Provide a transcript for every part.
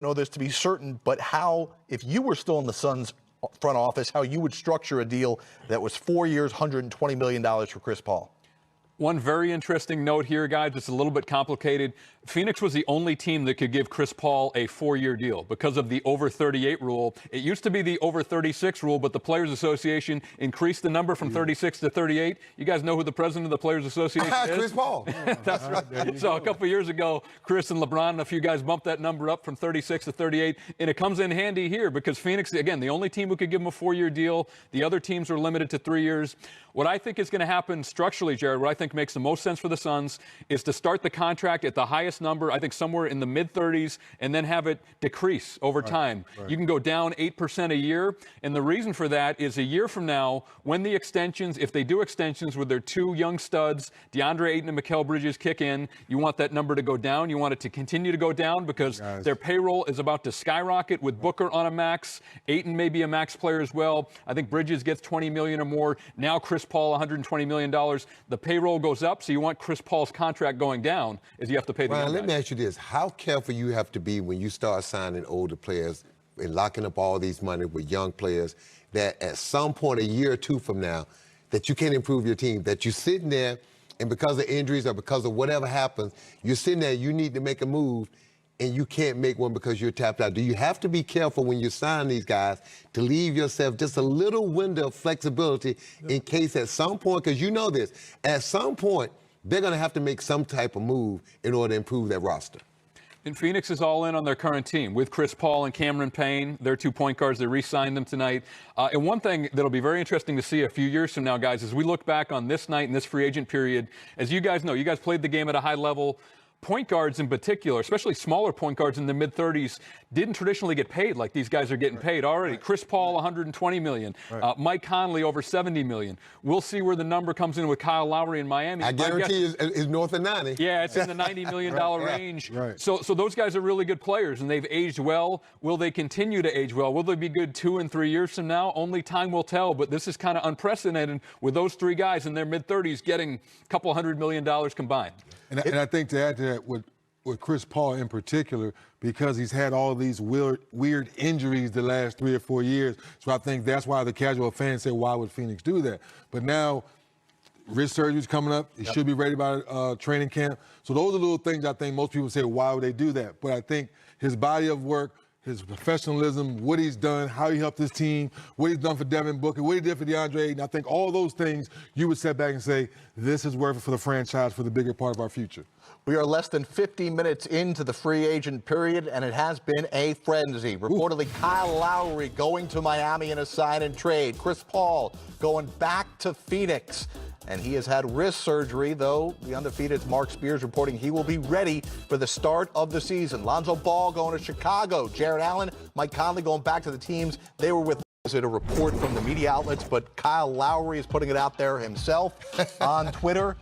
know this to be certain, but how, if you were still in the Suns front office, how you would structure a deal that was 4 years, $120 million for Chris Paul. One very interesting note here, guys. It's a little bit complicated. Phoenix was the only team that could give Chris Paul a 4-year deal because of the over 38 rule. It used to be the over 36 rule, but the Players Association increased the number from 36 to 38. You guys know who the president of the Players Association is? Chris Paul. That's right. So a couple of years ago, Chris and LeBron and a few guys bumped that number up from 36 to 38, and it comes in handy here because Phoenix, again, the only team who could give him a 4-year deal. The other teams are limited to 3 years. What I think is going to happen structurally, Jared, what I think makes the most sense for the Suns is to start the contract at the highest number, I think somewhere in the mid-30s, and then have it decrease over time. Right. You can go down 8% a year, and the reason for that is a year from now, when the extensions, if they do extensions with their two young studs, DeAndre Ayton and Mikal Bridges kick in, you want that number to go down. You want it to continue to go down because their payroll is about to skyrocket with Booker on a max. Ayton may be a max player as well. I think Bridges gets $20 million or more. Now Chris Paul, $120 million. The payroll goes up, so you want Chris Paul's contract going down as you have to pay the young guys. Let me ask you this. How careful you have to be when you start signing older players and locking up all these money with young players that at some point a year or two from now that you can't improve your team, that you're sitting there and because of injuries or because of whatever happens, you're sitting there, you need to make a move and you can't make one because you're tapped out. Do you have to be careful when you sign these guys to leave yourself just a little window of flexibility in case at some point, because you know this, at some point, they're going to have to make some type of move in order to improve their roster. And Phoenix is all in on their current team with Chris Paul and Cameron Payne, their 2 point guards. They re-signed them tonight. And one thing that'll be very interesting to see a few years from now, guys, as we look back on this night and this free agent period, as you guys know, you guys played the game at a high level. Point guards in particular, especially smaller point guards in the mid-30s, didn't traditionally get paid like these guys are getting paid already. Chris Paul, $120 million. Mike Conley, over $70 million. We'll see where the number comes in with Kyle Lowry in Miami. I guarantee it's north of 90. Yeah, it's in the $90 million range. So those guys are really good players, and they've aged well. Will they continue to age well? Will they be good 2 and 3 years from now? Only time will tell, but this is kind of unprecedented with those three guys in their mid-30s getting a couple $100 million combined. And I think to add to that, with Chris Paul in particular, because he's had all of these weird injuries the last 3 or 4 years. So I think that's why the casual fans say, why would Phoenix do that? But now wrist surgery's coming up. He should be ready by training camp. So those are little things I think most people say, why would they do that? But I think his body of work, his professionalism, what he's done, how he helped his team, what he's done for Devin Booker, what he did for DeAndre Ayton, I think all those things you would step back and say, this is worth it for the franchise for the bigger part of our future. We are less than 50 minutes into the free agent period, and it has been a frenzy. Reportedly, Kyle Lowry going to Miami in a sign and trade. Chris Paul going back to Phoenix. And he has had wrist surgery, though the undefeated Mark Spears reporting he will be ready for the start of the season. Lonzo Ball going to Chicago. Jared Allen, Mike Conley going back to the teams they were with. Is it a report from the media outlets? But Kyle Lowry is putting it out there himself on Twitter.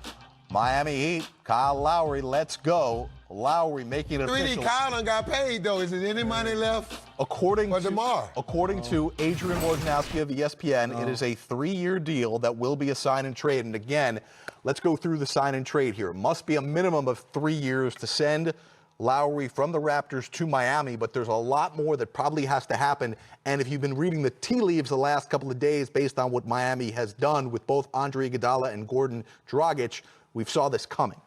Miami Heat, Kyle Lowry, let's go. Lowry making it official. Kyle done got paid, though. Is there any money left according for DeMar? According to Adrian Wojnarowski of ESPN, it is a 3-year deal that will be a sign and trade. And again, let's go through the sign and trade here. It must be a minimum of 3 years to send Lowry from the Raptors to Miami, but there's a lot more that probably has to happen. And if you've been reading the tea leaves the last couple of days based on what Miami has done with both Andre Iguodala and Goran Dragic, we saw this coming.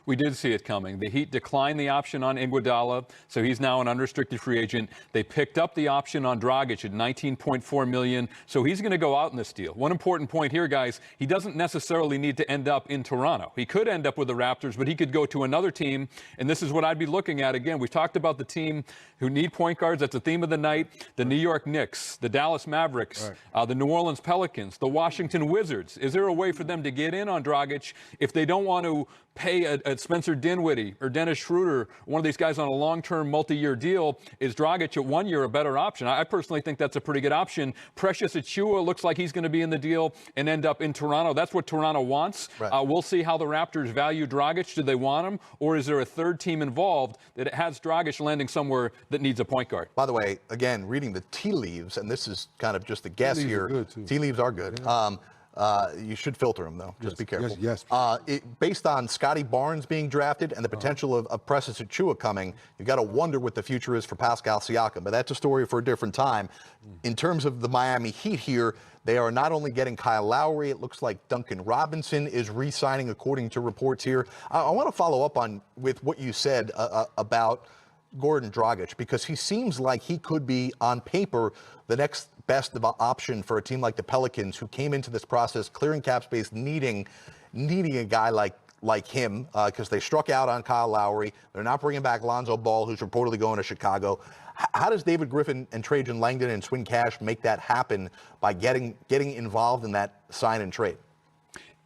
We did see it coming. The Heat declined the option on Iguodala, so he's now an unrestricted free agent. They picked up the option on Dragic at $19.4 million, so he's going to go out in this deal. One important point here, guys, he doesn't necessarily need to end up in Toronto. He could end up with the Raptors, but he could go to another team, and this is what I'd be looking at. Again, we've talked about the team who need point guards. That's the theme of the night. The New York Knicks, the Dallas Mavericks, the New Orleans Pelicans, the Washington Wizards. Is there a way for them to get in on Dragic if they don't want to pay a Spencer Dinwiddie or Dennis Schroeder, one of these guys on a long-term multi-year deal? Is Dragic at 1 year a better option? I personally think that's a pretty good option. Precious Achiuwa looks like he's going to be in the deal and end up in Toronto. That's what Toronto wants. We'll see how the Raptors value Dragic. Do they want him? Or is there a third team involved that has Dragic landing somewhere that needs a point guard? By the way, again, reading the tea leaves, and this is kind of just a guess here. Are good too. Tea leaves are good. You should filter him, though. Just be careful. Yes. Based on Scotty Barnes being drafted and the potential of Precious Achiuwa coming, you've got to wonder what the future is for Pascal Siakam. But that's a story for a different time. In terms of the Miami Heat here, they are not only getting Kyle Lowry, it looks like Duncan Robinson is re-signing, according to reports here. I want to follow up with what you said about Goran Dragic, because he seems like he could be, on paper, the next best option for a team like the Pelicans, who came into this process clearing cap space, needing a guy like him, because they struck out on Kyle Lowry. They're not bringing back Lonzo Ball, who's reportedly going to Chicago. How does David Griffin and Trajan Langdon and Swin Cash make that happen by getting involved in that sign and trade?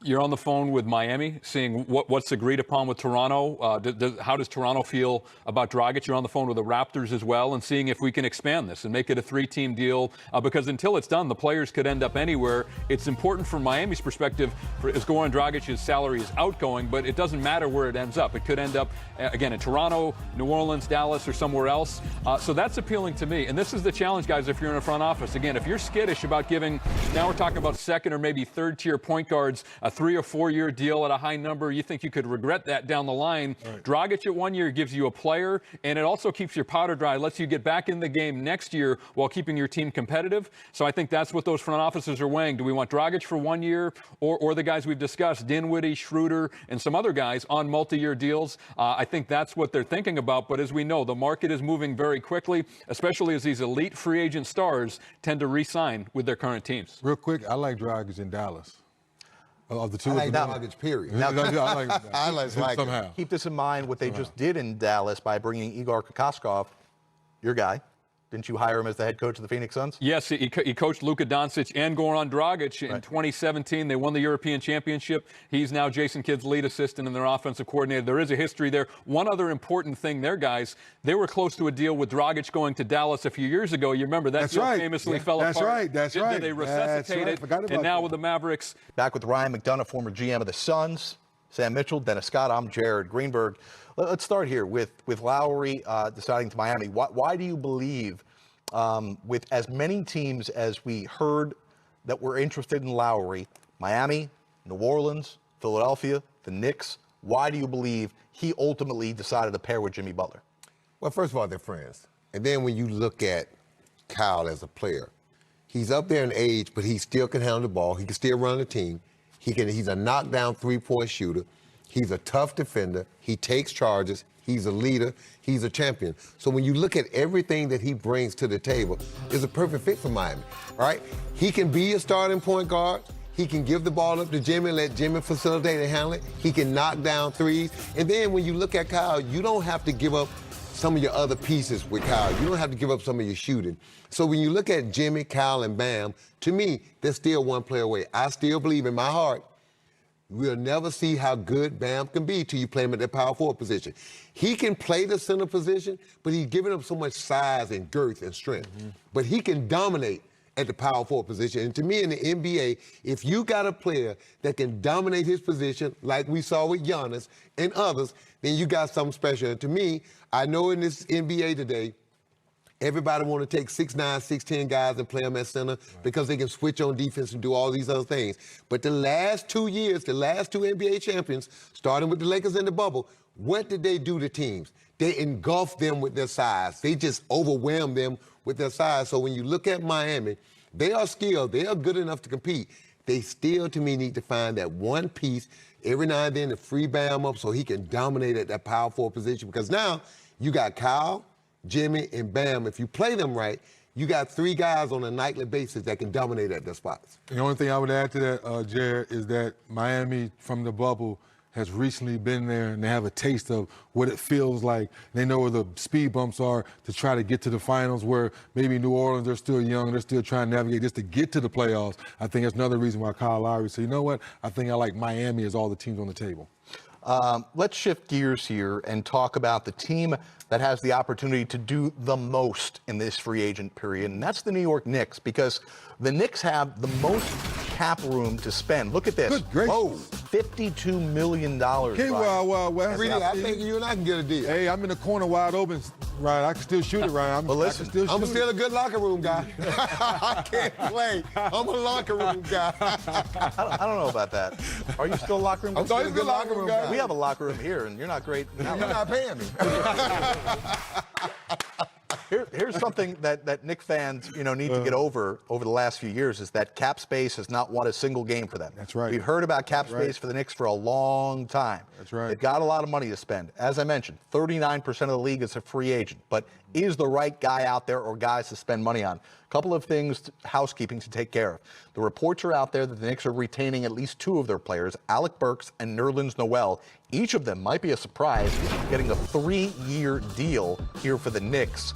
You're on the phone with Miami, seeing what's agreed upon with Toronto. How does Toronto feel about Dragic? You're on the phone with the Raptors as well, and seeing if we can expand this and make it a 3-team deal. Because until it's done, the players could end up anywhere. It's important from Miami's perspective, as Goran Dragic's salary is outgoing, but it doesn't matter where it ends up. It could end up, again, in Toronto, New Orleans, Dallas, or somewhere else. So that's appealing to me. And this is the challenge, guys, if you're in a front office. Again, if you're skittish about giving, now we're talking about second or maybe third-tier point guards, a 3 or 4 year deal at a high number, you think you could regret that down the line. Right. Dragic at 1 year gives you a player, and it also keeps your powder dry, lets you get back in the game next year while keeping your team competitive. So I think that's what those front offices are weighing. Do we want Dragic for 1 year, or the guys we've discussed, Dinwiddie, Schroeder, and some other guys on multi-year deals? I think that's what they're thinking about. But as we know, the market is moving very quickly, especially as these elite free agent stars tend to re-sign with their current teams. Real quick, I like Dragic in Dallas. Of the two, I like Dragic, period. I like somehow. Keep this in mind, what they just did in Dallas by bringing Igor Kokoskov, your guy. Didn't you hire him as the head coach of the Phoenix Suns? Yes, he coached Luka Doncic and Goran Dragic in 2017. They won the European Championship. He's now Jason Kidd's lead assistant and their offensive coordinator. There is a history there. One other important thing there, guys, they were close to a deal with Dragic going to Dallas a few years ago. You remember that deal famously fell apart. That's right. They resuscitated, and now with the Mavericks. Back with Ryan McDonough, former GM of the Suns, Sam Mitchell, Dennis Scott. I'm Jared Greenberg. Let's start here with Lowry deciding to Miami. Why do you believe, with as many teams as we heard that were interested in Lowry, Miami, New Orleans, Philadelphia, the Knicks, why do you believe he ultimately decided to pair with Jimmy Butler? Well, first of all, they're friends. And then when you look at Kyle as a player, he's up there in age, but he still can handle the ball. He can still run the team. He's a knockdown three-point shooter. He's a tough defender. He takes charges. He's a leader. He's a champion. So when you look at everything that he brings to the table, it's a perfect fit for Miami, right? He can be a starting point guard. He can give the ball up to Jimmy and let Jimmy facilitate and handle it. He can knock down threes. And then when you look at Kyle, you don't have to give up some of your other pieces with Kyle. You don't have to give up some of your shooting. So when you look at Jimmy, Kyle, and Bam, to me, they're still one player away. I still believe in my heart we'll never see how good Bam can be till you play him at the power forward position. He can play the center position, but he's giving up so much size and girth and strength. But he can dominate at the power forward position. And to me, in the NBA, if you got a player that can dominate his position, like we saw with Giannis and others, then you got something special. And to me, I know in this NBA today, everybody want to take 6'9", 6'10" guys and play them at center because they can switch on defense and do all these other things. But the last 2 years, the last two NBA champions, starting with the Lakers in the bubble, what did they do to teams? They engulfed them with their size. They just overwhelmed them with their size. So when you look at Miami, they are skilled. They are good enough to compete. They still, to me, need to find that one piece every now and then to free Bam up so he can dominate at that power forward position. Because now you got Kyle, Jimmy, and Bam. If you play them right, you got three guys on a nightly basis that can dominate at their spots. The only thing I would add to that, Jared, is that Miami, from the bubble, has recently been there, and they have a taste of what it feels like. They know where the speed bumps are to try to get to the finals, where maybe New Orleans, they're still young, they're still trying to navigate just to get to the playoffs. I think that's another reason why Kyle Lowry said, you know what, I think I like Miami as all the teams on the table. Let's shift gears here and talk about the team that has the opportunity to do the most in this free agent period, and that's the New York Knicks, because the Knicks have the most cap room to spend. Look at this. Good gracious. Whoa. $52 million. Okay, Ryan. well. Really, I think you and I can get a deal. Hey, I'm in the corner wide open, Ryan. I can still shoot it, Ryan. Well, listen, I'm still a good locker room guy. I can't play. I'm a locker room guy. I don't know about that. Are you still a locker room? I'm still a good locker room guy. We have a locker room here, and you're not great. You're not paying me. Here's something that Knicks fans, need to get over the last few years is that cap space has not won a single game for them. That's right. We've heard about cap space for the Knicks for a long time. That's right. They've got a lot of money to spend. As I mentioned, 39% of the league is a free agent. But is the right guy out there or guys to spend money on? A couple of things, housekeeping to take care of. The reports are out there that the Knicks are retaining at least two of their players, Alec Burks and Nerlens Noel. Each of them might be a surprise, getting a 3-year deal here for the Knicks.